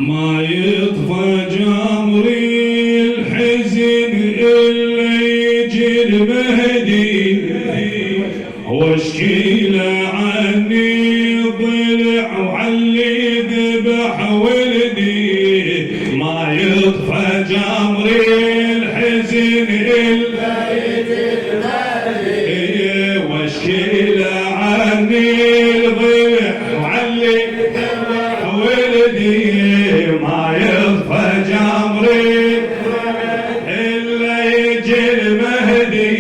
ما يطفى جمري الحزن إلا يجي المهدي واشكي له عني ضلع وعلي ذبح ولدي. ما يطفى جمري الحزن إلا يجي المهدي واشكي له عني ضلع وعلي ذبح ولدي. ما يطفى جمري إلا يجي المهدي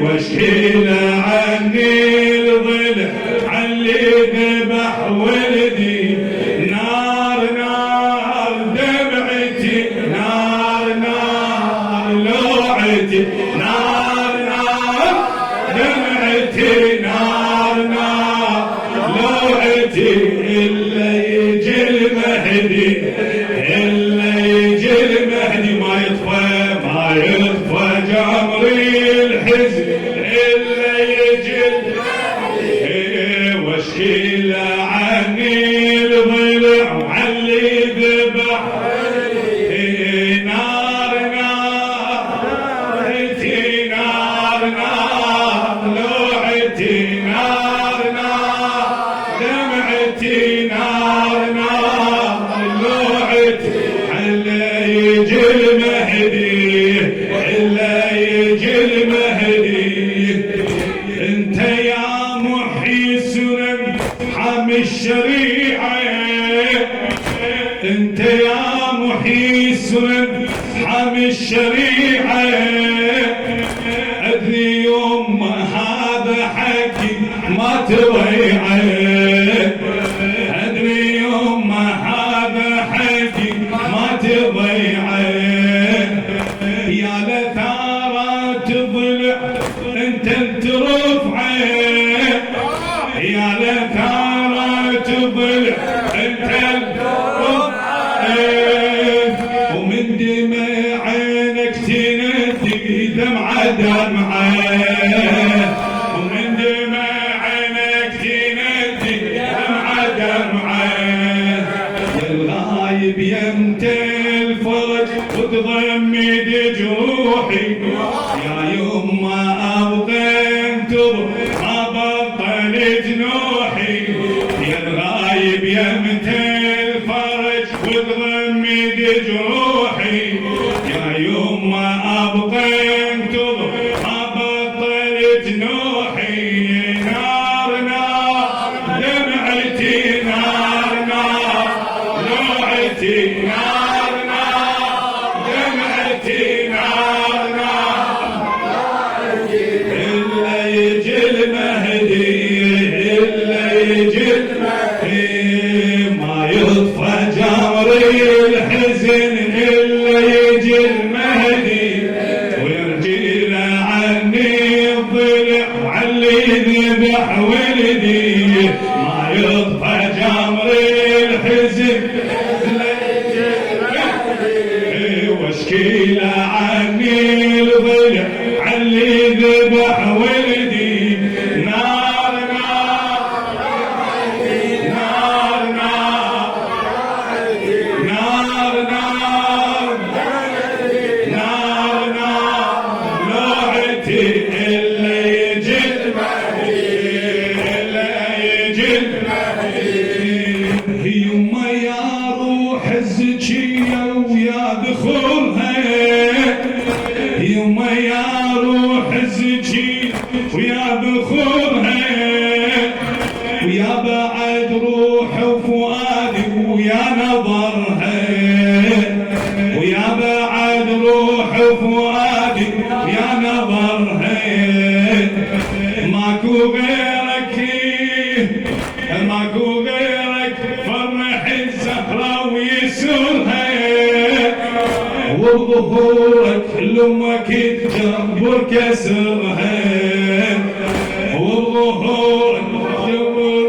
واشكي له عني الضلع علي ذبح ولدي. نار نار دمعتي نار نار لوعتي نار نار دمعتي نار نار لوعتي. إلا يجي المهدي إلا يجي المهدي. ما يطفى جمري الحزن إلا يجي المهدي واشكي له عني الضلع وعلي ذبح نار نار لوعتي نار نار لوعتي نار نار دمعتي نار نار لوعتي. إلا يجي المهدي إلا يجي المهدي. انت يا محيي السنن حامي الشريعة انت يا محيي السنن حامي الشريعة. ادري يوم هذا حقي ما تضيعه ادري يوم هذا حقي ما تضيعه. يا لثارة تضلع انت ترفعه يا لثارة تضلع انت ترفعه. ومن دمع عينك تندي دمعة دمعة ومن دمع عينك تندي دمعة دمعة. يا الغايب يمت الفرج وتضمد جروحي يا يما ابغى انتظر ما بطل جنوحي. يا الغايب يمت الفرج وتضمد جروحي يا يما ابغى انتظر ما بطل جنوحي. نار نار دمعتي نار نار لوعتي نار نار دمعتي نار نار. إلا يجي المهدي إلا يجي المهدي. ما يطفى جمري الحزن إلا يجي المهدي ويرجي له عني الضلع وعلي ذبح ولدي. ما يطفى جمري الحزن واشكي له عني الضلع علي ذبح ولدي. نار نار نار نار نار نار نار لوعتي. إلا يجي المهدي إلا يجي المهدي. يما يا روح الزكية ويا ذخورها يما يا روح الزكية ويا ذخورها ويا بعد روح وفؤادي ويا نظرها ويا بعد روح وفؤادي ويا نظرها. ماكو غيرك ماكو غيرك فرح الزهرة ويسرها وبظهورك لأمك تجبر كسرها وبظهورك تجبر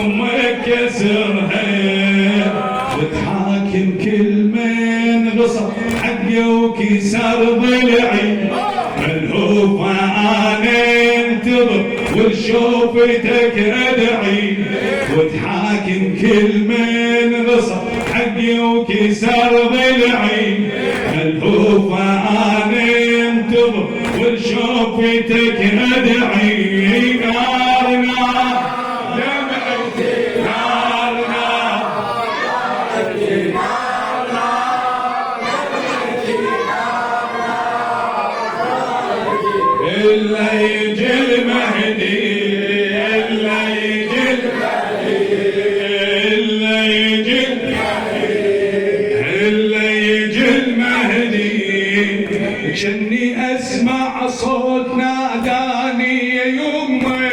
أمك كسرها. وتحاكم كل من غصب حقي وكسر ضلعي الهوفة أنا انتظر ولشوفتك أدعي وتحاكم كل من غصب حقي وكسر ضلعي. الهوفة أنا انتظر ولشوفتك أدعي. نار نار دمعتي نار نار إلا يجي المهدي إلا يجي إلا يجي إلا يجي المهدي. شني أسمع صوت ناداني يا يمه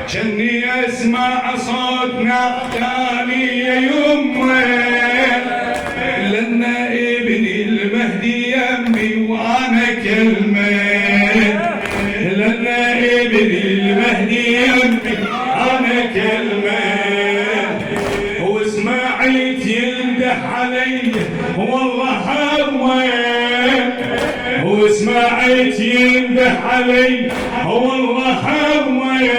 شني أسمع صوت ناداني يا يمه لأن ابني المهدي يمي وأنا كلمة لأن ابني المهدي يمي أنا كلمة. وسمعت ينده علي والله هوى وسمعت ينده علي والله هوى.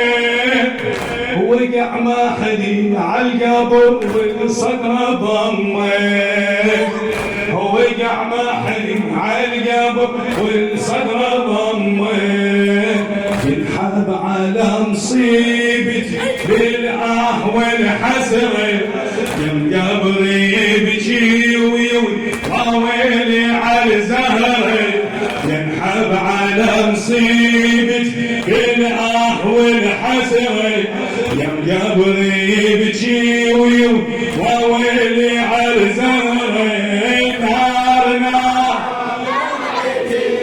وقع ما خلي عالقبر والصدر ضمه وقع ما خلي عالقبر والصدر ضمه. ينحب على مصيبتي بالآه والحسرة يم قبري يبكي ويويلي على زهره. ينحب على مصيبتي بالآه والحسرة يم قبري يبكي ويويلي على زهره. نار نار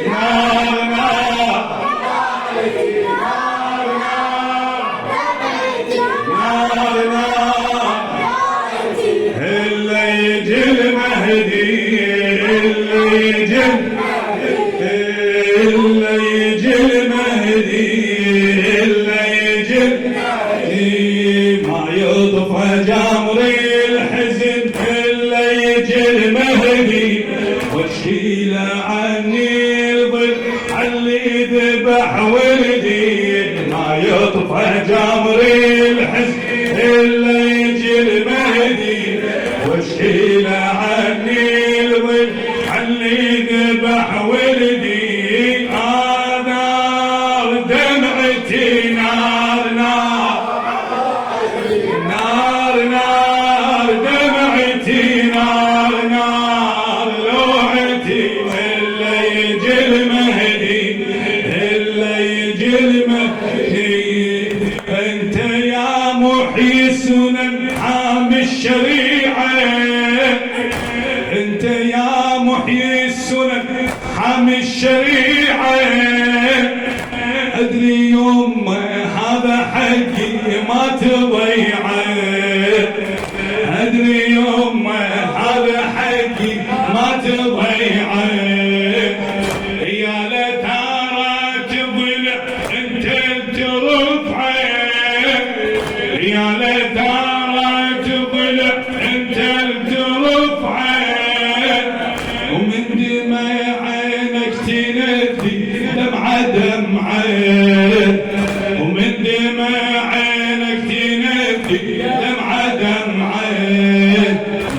نار نار نار إلا يجي المهدي إلا يجي إلا يجي المهدي إلا يجي ما يطفى جمر الحزن إلا يجي المهدي. واشيله عني الظل علي ذبح ولدي ما يطفى جمر الحزن إلا يجي المهدي. واشيله عني الظل علي ذبح ولدي. نار دمعتي نار نار نار نار دمعتي نار نار لوعتي. إلا يجي المهدي إلا يجي المهدي. أنت يا محيي السنن حامي الشريعة أنت يا محيي السنن حامي الشريعة. أدري يوم هذا حقي ما تضيعه أدري يوم هذا حقي ما تضيعه. يا لترى تضلع انت ترفعه يا لترى تضلع انت ترفعه. ومن دمع عينك تندي دمعة دمعة ومن دمع عينك تندي دمعة دمعة.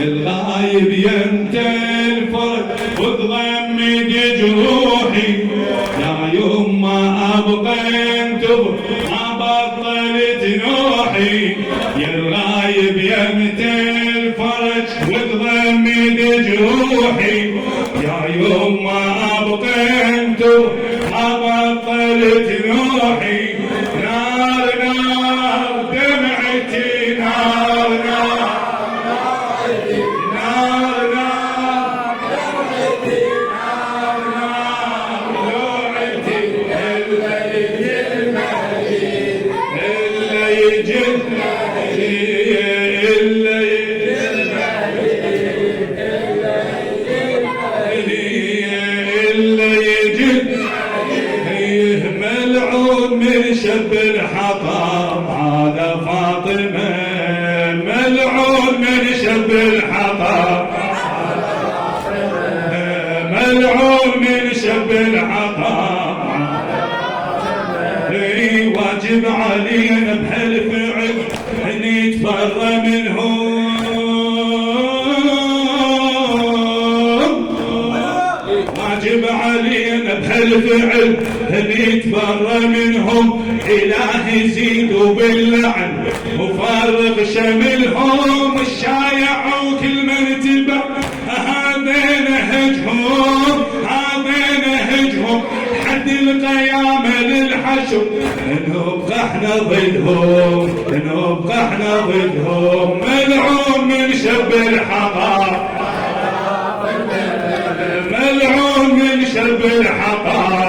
الغايب يمتى الفرج وتضمد جروحي يا يما ابقى انتظر ما بطلت نوحي. يا الغايب يمتى الفرج وتضمد جروحي يا يما ابقى انتظر ما بطلت نوحي. نار نار دمعتي نار نار نار نار دمعتي نار نار لوعتي. إلا يجي المهدي إلا يجي المهدي إلا يجي المهدي إلا يجي المهدي. ملعون من شب الحطام هذا فاطمة ملعون من شب الحطام ملعون من شب الحطام واجب علينا بهالفعل نتبرى منهم، واجب علينا بهالفعل نتبرى منهم. إلهي زيدوا باللعن وفرق شملهم، الشايع وكل مرتبة هذا نهجهم، هذا نهجهم حد القيامة للحشر. نبقى احنا ضدهم، نبقى احنا ضدهم. ملعون من شب الحقار، ملعون من شب الحقار.